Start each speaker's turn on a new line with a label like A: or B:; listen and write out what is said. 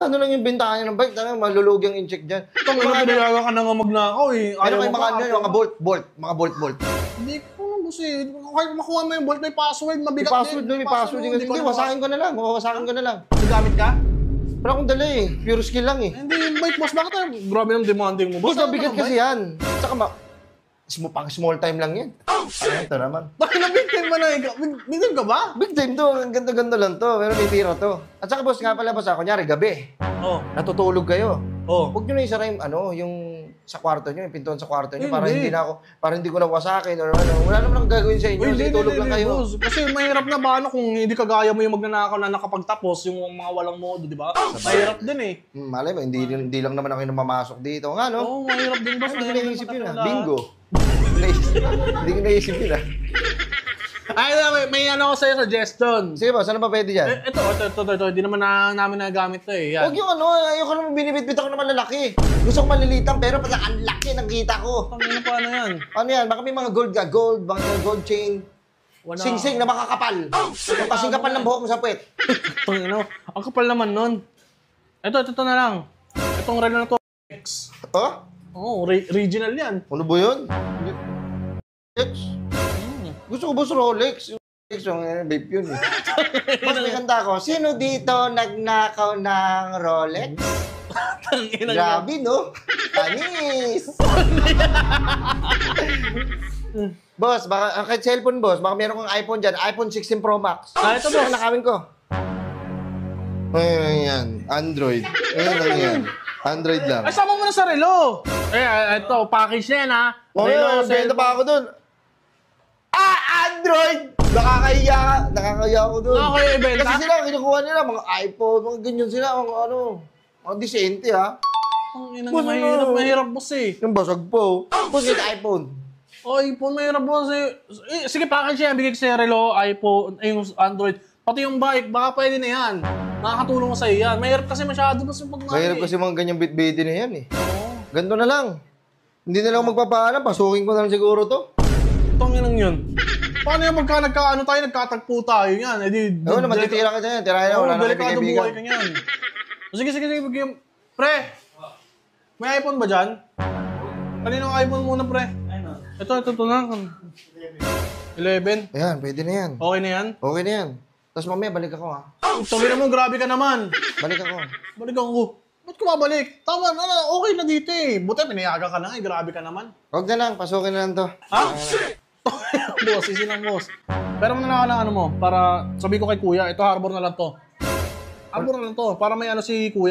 A: Ano lang yung bentahan niya ng bike? Ano, malulugi ang in-check dyan.
B: Ito, pinayagan ka na nga magnakaw eh.
A: Ano kayo mga ano, mga bolt.
B: Hindi ko lang gusto eh. Kahit makuha mo yung bolt, may password, mabigat
A: May password din. Hindi, wasakin ko na lang.
B: Nagamit ka?
A: Wala akong dala eh. Pure skill lang eh.
B: Hindi, bike boss, bakit tayo? Grabe yung demanding mo.
A: Boss, mabigat kasi yan. Saka pang small time lang yan. Ito naman.
B: Bakit na big time ba na? Big time ka ba?
A: Big time to. Ganda-ganda lang to. Pero may tira to. At saka boss, nga pala boss, kunyari gabi.
B: Oo.
A: Natutulog kayo.
B: Oo.
A: Huwag nyo na isara yung sa kwarto nyo, yung pintuan sa kwarto nyo, para hindi ko nawasakin or ano. Wala naman gagawin sa inyo. Kasi tulog lang kayo.
B: Boss. Kasi mahirap na ba kung hindi kagaya mo yung magnanakaw na nakapagtapos, yung mga walang modo, di ba? Mahirap din eh.
A: Malay mo, hindi lang naman ako yung mamasok dito. Nga no?
B: Oo, mahirap din boss.
A: Hindi ko naisip yun ah. Bingo. Hindi ko naisip yun ah.
B: Ay, may ano ako sa'yo suggestion.
A: Sige ba, saan ba pwede dyan?
B: Ito. Hindi naman namin nagamit to eh. Yan.
A: Huwag yung ayoko naman binibitbit ako ng malalaki. Gusto ko malilitan pero pala ang laki ng kita ko.
B: Ano pa ano yan?
A: Ano yan? Baka may mga mga gold chain. Sing-sing na makakapal. Yung kasing kapal ng buhok mo sa puwet.
B: Ang kapal naman nun. Ito na lang. Itong relo na to. X.
A: Oh?
B: Oo, regional yan.
A: Ano ba yun? X? Gusto ko boss Rolex. Yung Rolex yung vape yun eh. Mas may kanta ko, sino dito nagnakaw ng Rolex? Grabe no? Panis! Boss, baka kahit cellphone boss, baka meron kang iPhone dyan, iPhone 16 Pro Max.
B: Ito boss.
A: Nakawin ko. Ayun yan, Android. Ayun lang yan. Android lang.
B: Ay, sama mo na sa relo. Ito, package na yan ha.
A: Relo, benta pa ako dun. Android! Nakakahiya ako dun.
B: Nakakahiya ibenta?
A: Kasi sila, kinukuha nila, mga iPhone, mga ganyan sila, mga disente ha.
B: Ang inang mahirap boss eh.
A: Yung basag po. Boss, yung iPhone.
B: iPhone, mahirap boss eh. Sige, package yan, bigay ko sa'yo relo, iPhone, yung Android. Pati yung bike, baka pwede na yan. Nakakatulong ko sa'yo yan. Mahirap kasi masyado boss yung pagmamahal.
A: Mahirap kasi mga ganyang bit-bitin na yan eh.
B: Oo.
A: Ganto na lang. Hindi na lang magpapaalam, pasukin ko na lang siguro to.
B: Itong inang yun. Paano yung nagkatagpo tayo yan?
A: Oo naman, titira ka dyan. Tirahin na, wala na kayo
B: delikado
A: kaibigan.
B: buhay ka yan. Sige. Pre, may iPhone ba dyan? Kaninong iPhone muna, pre? Ito na. 11.
A: Ayan, pwede na yan.
B: Okay na yan?
A: Okay na yan. Tapos mamaya, balik ako ha.
B: Sabi mo, grabe ka naman.
A: Balik ako.
B: Balik ako. Ba't ko babalik? Tama na, okay na dito eh. Buti, pinayaga ka na eh. Grabe ka naman.
A: Huwag na lang, pasukin na lang to.
B: Ha? Boss, isi ng boss. Pero muna na ano mo, para sabi ko kay kuya, ito harbor na lang to. Harbor na lang to, para may ano si kuya.